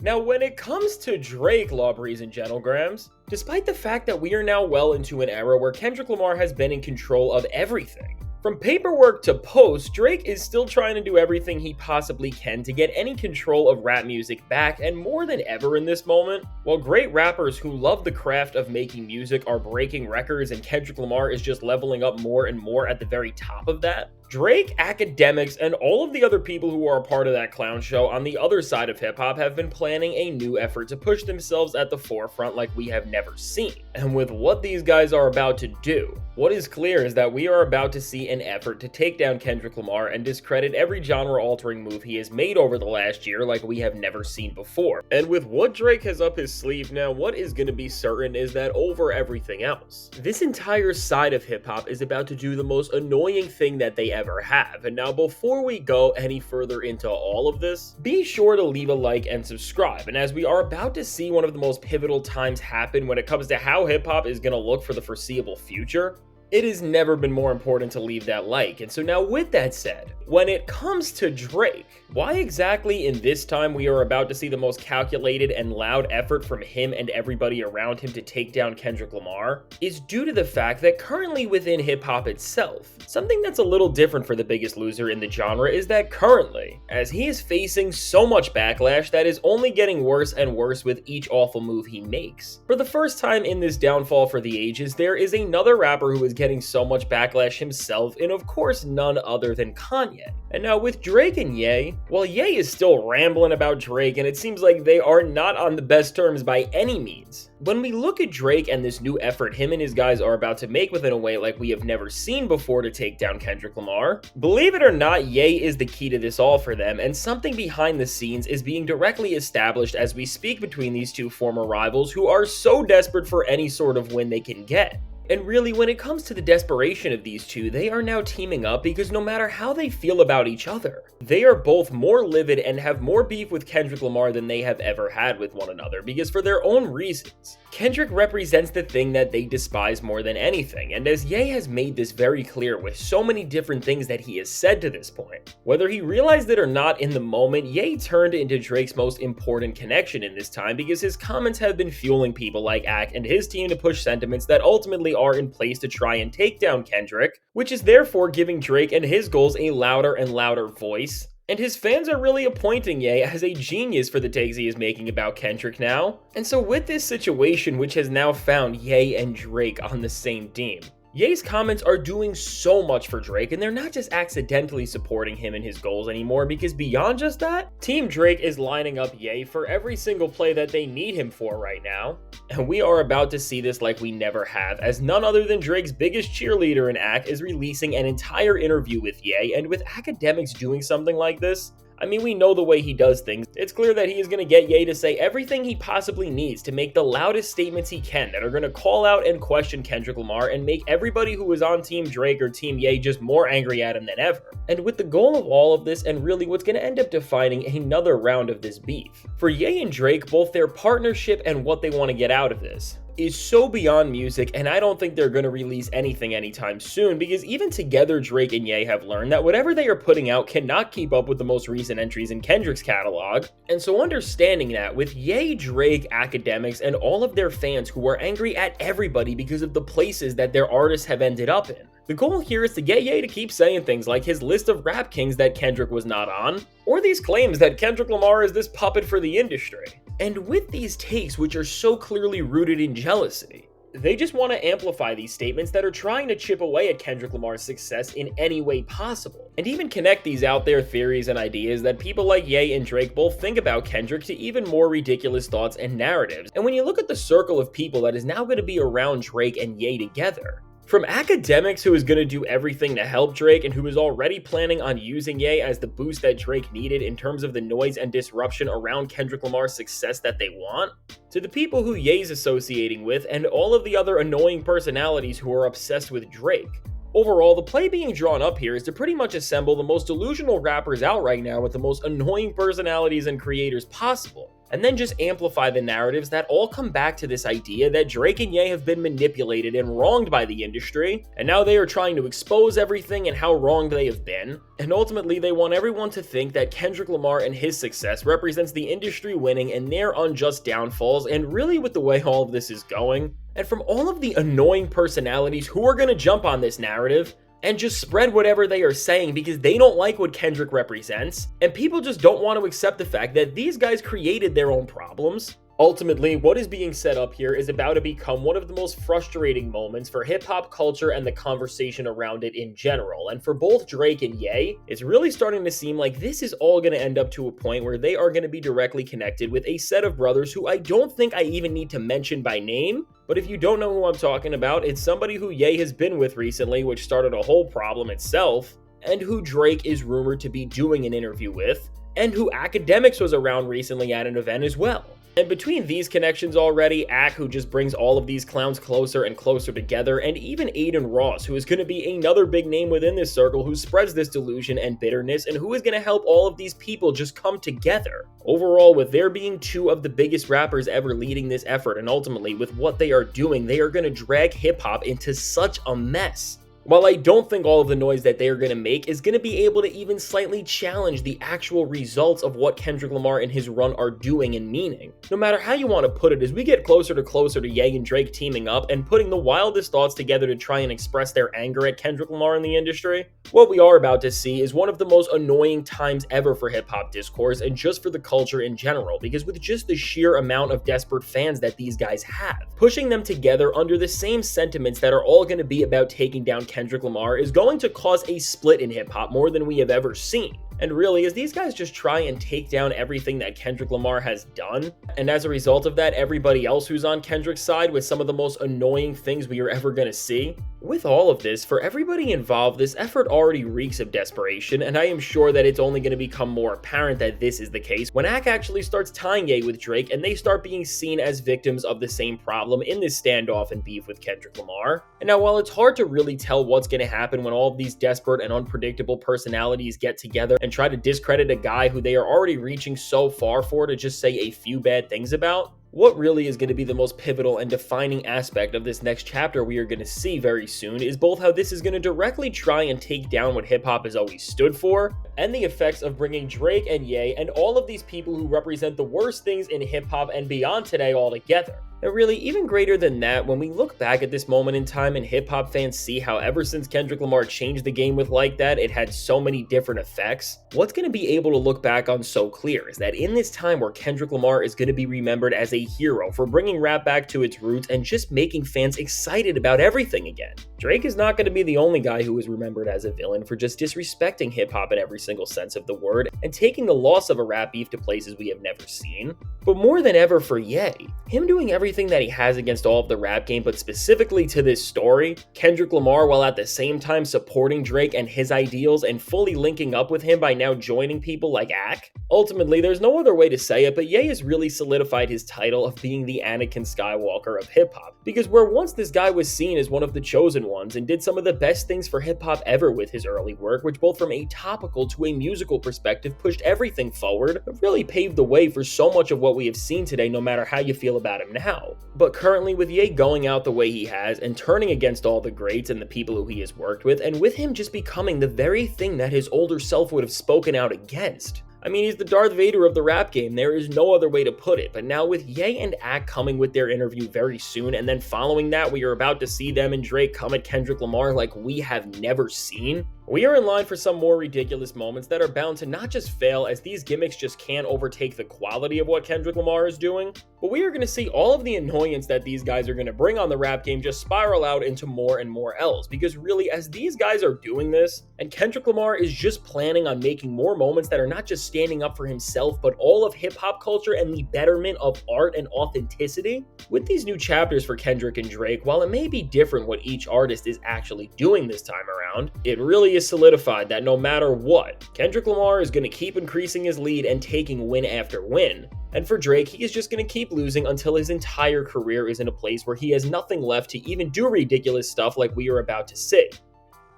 Now, when it comes to Drake, lawbreeze and gentlegrams, despite the fact that we are now well into an era where Kendrick Lamar has been in control of everything, from paperwork to post, Drake is still trying to do everything he possibly can to get any control of rap music back, and more than ever in this moment, while great rappers who love the craft of making music are breaking records and Kendrick Lamar is just leveling up more and more at the very top of that, Drake, Akademiks, and all of the other people who are a part of that clown show on the other side of hip-hop have been planning a new effort to push themselves at the forefront like we have never seen. And with what these guys are about to do, what is clear is that we are about to see an effort to take down Kendrick Lamar and discredit every genre-altering move he has made over the last year like we have never seen before. And with what Drake has up his sleeve now, what is going to be certain is that over everything else, this entire side of hip-hop is about to do the most annoying thing that they ever have. And now, before we go any further into all of this, be sure to leave a like and subscribe. And as we are about to see one of the most pivotal times happen when it comes to how hip-hop is going to look for the foreseeable future, it has never been more important to leave that like. And so now, with that said, when it comes to Drake, why exactly in this time we are about to see the most calculated and loud effort from him and everybody around him to take down Kendrick Lamar is due to the fact that currently within hip-hop itself, something that's a little different for the Biggest Loser in the genre is that currently, as he is facing so much backlash that is only getting worse and worse with each awful move he makes. For the first time in this downfall for the ages, there is another rapper who is getting so much backlash himself, and of course none other than Kanye. And now with Drake and Ye, while Ye is still rambling about Drake and it seems like they are not on the best terms by any means, when we look at Drake and this new effort him and his guys are about to make within a way like we have never seen before to take down Kendrick Lamar, believe it or not, Ye is the key to this all for them, and something behind the scenes is being directly established as we speak between these two former rivals who are so desperate for any sort of win they can get. And really, when it comes to the desperation of these two, they are now teaming up because no matter how they feel about each other, they are both more livid and have more beef with Kendrick Lamar than they have ever had with one another, because for their own reasons, Kendrick represents the thing that they despise more than anything, and as Ye has made this very clear with so many different things that he has said to this point, whether he realized it or not in the moment, Ye turned into Drake's most important connection in this time because his comments have been fueling people like Ak and his team to push sentiments that ultimately are in place to try and take down Kendrick, which is therefore giving Drake and his goals a louder and louder voice. And his fans are really appointing Ye as a genius for the takes he is making about Kendrick now. And so with this situation, which has now found Ye and Drake on the same team, Ye's comments are doing so much for Drake, and they're not just accidentally supporting him and his goals anymore, because beyond just that, Team Drake is lining up Ye for every single play that they need him for right now. And we are about to see this like we never have, as none other than Drake's biggest cheerleader in Ak is releasing an entire interview with Ye, and with Akademiks doing something like this, I mean, we know the way he does things. It's clear that he is going to get Ye to say everything he possibly needs to make the loudest statements he can that are going to call out and question Kendrick Lamar and make everybody who is on Team Drake or Team Ye just more angry at him than ever. And with the goal of all of this, and really what's going to end up defining another round of this beef, for Ye and Drake, both their partnership and what they want to get out of this is so beyond music, and I don't think they're going to release anything anytime soon, because even together Drake and Ye have learned that whatever they are putting out cannot keep up with the most recent entries in Kendrick's catalog. And so understanding that, with Ye, Drake, Akademiks, and all of their fans who are angry at everybody because of the places that their artists have ended up in, the goal here is to get Ye to keep saying things like his list of rap kings that Kendrick was not on, or these claims that Kendrick Lamar is this puppet for the industry. And with these takes, which are so clearly rooted in jealousy, they just want to amplify these statements that are trying to chip away at Kendrick Lamar's success in any way possible, and even connect these out there theories and ideas that people like Ye and Drake both think about Kendrick to even more ridiculous thoughts and narratives. And when you look at the circle of people that is now going to be around Drake and Ye together, from Akademiks, who is going to do everything to help Drake and who is already planning on using Ye as the boost that Drake needed in terms of the noise and disruption around Kendrick Lamar's success that they want, to the people who Ye's associating with and all of the other annoying personalities who are obsessed with Drake. Overall, the play being drawn up here is to pretty much assemble the most delusional rappers out right now with the most annoying personalities and creators possible, and then just amplify the narratives that all come back to this idea that Drake and Ye have been manipulated and wronged by the industry, and now they are trying to expose everything and how wronged they have been, and ultimately they want everyone to think that Kendrick Lamar and his success represents the industry winning and their unjust downfalls, and really with the way all of this is going, and from all of the annoying personalities who are going to jump on this narrative, and just spread whatever they are saying because they don't like what Kendrick represents, and people just don't want to accept the fact that these guys created their own problems. Ultimately, what is being set up here is about to become one of the most frustrating moments for hip-hop culture and the conversation around it in general, and for both Drake and Ye, it's really starting to seem like this is all going to end up to a point where they are going to be directly connected with a set of brothers who I don't think I even need to mention by name, but if you don't know who I'm talking about, it's somebody who Ye has been with recently, which started a whole problem itself, and who Drake is rumored to be doing an interview with, and who Akademiks was around recently at an event as well. And between these connections already, Ak, who just brings all of these clowns closer and closer together, and even Aiden Ross, who is going to be another big name within this circle who spreads this delusion and bitterness, and who is going to help all of these people just come together. Overall, with there being two of the biggest rappers ever leading this effort, and ultimately with what they are doing, they are going to drag hip-hop into such a mess. While I don't think all of the noise that they are going to make is going to be able to even slightly challenge the actual results of what Kendrick Lamar and his run are doing and meaning. No matter how you want to put it, as we get closer to Ye and Drake teaming up and putting the wildest thoughts together to try and express their anger at Kendrick Lamar in the industry, what we are about to see is one of the most annoying times ever for hip-hop discourse and just for the culture in general, because with just the sheer amount of desperate fans that these guys have, pushing them together under the same sentiments that are all going to be about taking down Kendrick Lamar is going to cause a split in hip-hop more than we have ever seen. And really, as these guys just try and take down everything that Kendrick Lamar has done, and as a result of that, everybody else who's on Kendrick's side with some of the most annoying things we are ever going to see, with all of this, for everybody involved, this effort already reeks of desperation, and I am sure that it's only going to become more apparent that this is the case when Ak actually starts tying Ye with Drake, and they start being seen as victims of the same problem in this standoff and beef with Kendrick Lamar. And now, while it's hard to really tell what's going to happen when all of these desperate and unpredictable personalities get together and try to discredit a guy who they are already reaching so far for to just say a few bad things about, what really is going to be the most pivotal and defining aspect of this next chapter we are going to see very soon is both how this is going to directly try and take down what hip-hop has always stood for, and the effects of bringing Drake and Ye and all of these people who represent the worst things in hip-hop and beyond today all together. And really, even greater than that, when we look back at this moment in time and hip-hop fans see how ever since Kendrick Lamar changed the game with Like That, it had so many different effects, what's going to be able to look back on so clear is that in this time where Kendrick Lamar is going to be remembered as a hero for bringing rap back to its roots and just making fans excited about everything again, Drake is not going to be the only guy who is remembered as a villain for just disrespecting hip-hop in every single sense of the word and taking the loss of a rap beef to places we have never seen. But more than ever for Ye, him doing everything that he has against all of the rap game, but specifically to this story, Kendrick Lamar, while at the same time supporting Drake and his ideals and fully linking up with him by now joining people like Ak. Ultimately, there's no other way to say it, but Ye has really solidified his title of being the Anakin Skywalker of hip-hop, because where once this guy was seen as one of the chosen ones and did some of the best things for hip-hop ever with his early work, which both from a topical to a musical perspective pushed everything forward, but really paved the way for so much of what we have seen today, no matter how you feel about him now. But currently, with Ye going out the way he has and turning against all the greats and the people who he has worked with, and with him just becoming the very thing that his older self would have spoken out against. I mean, he's the Darth Vader of the rap game, there is no other way to put it, but now with Ye and Ak coming with their interview very soon, and then following that, we are about to see them and Drake come at Kendrick Lamar like we have never seen. We are in line for some more ridiculous moments that are bound to not just fail, as these gimmicks just can't overtake the quality of what Kendrick Lamar is doing, but we are going to see all of the annoyance that these guys are going to bring on the rap game just spiral out into more and more L's, because really, as these guys are doing this, and Kendrick Lamar is just planning on making more moments that are not just standing up for himself, but all of hip-hop culture and the betterment of art and authenticity, with these new chapters for Kendrick and Drake, while it may be different what each artist is actually doing this time around, it really is solidified that no matter what, Kendrick Lamar is going to keep increasing his lead and taking win after win. And for Drake, he is just going to keep losing until his entire career is in a place where he has nothing left to even do ridiculous stuff like we are about to see.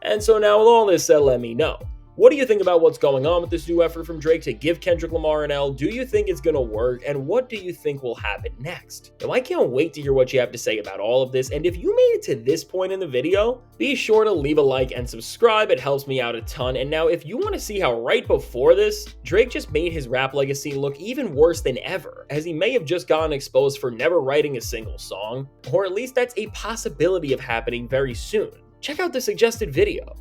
And so now with all this said, let me know, What do you think about what's going on with this new effort from Drake to give Kendrick Lamar an L? Do you think it's gonna work? And what do you think will happen next? Now, I can't wait to hear what you have to say about all of this, and if you made it to this point in the video, be sure to leave a like and subscribe. It helps me out a ton. And now, if you want to see how right before this, Drake just made his rap legacy look even worse than ever, as he may have just gotten exposed for never writing a single song, or at least that's a possibility of happening very soon. Check out the suggested video.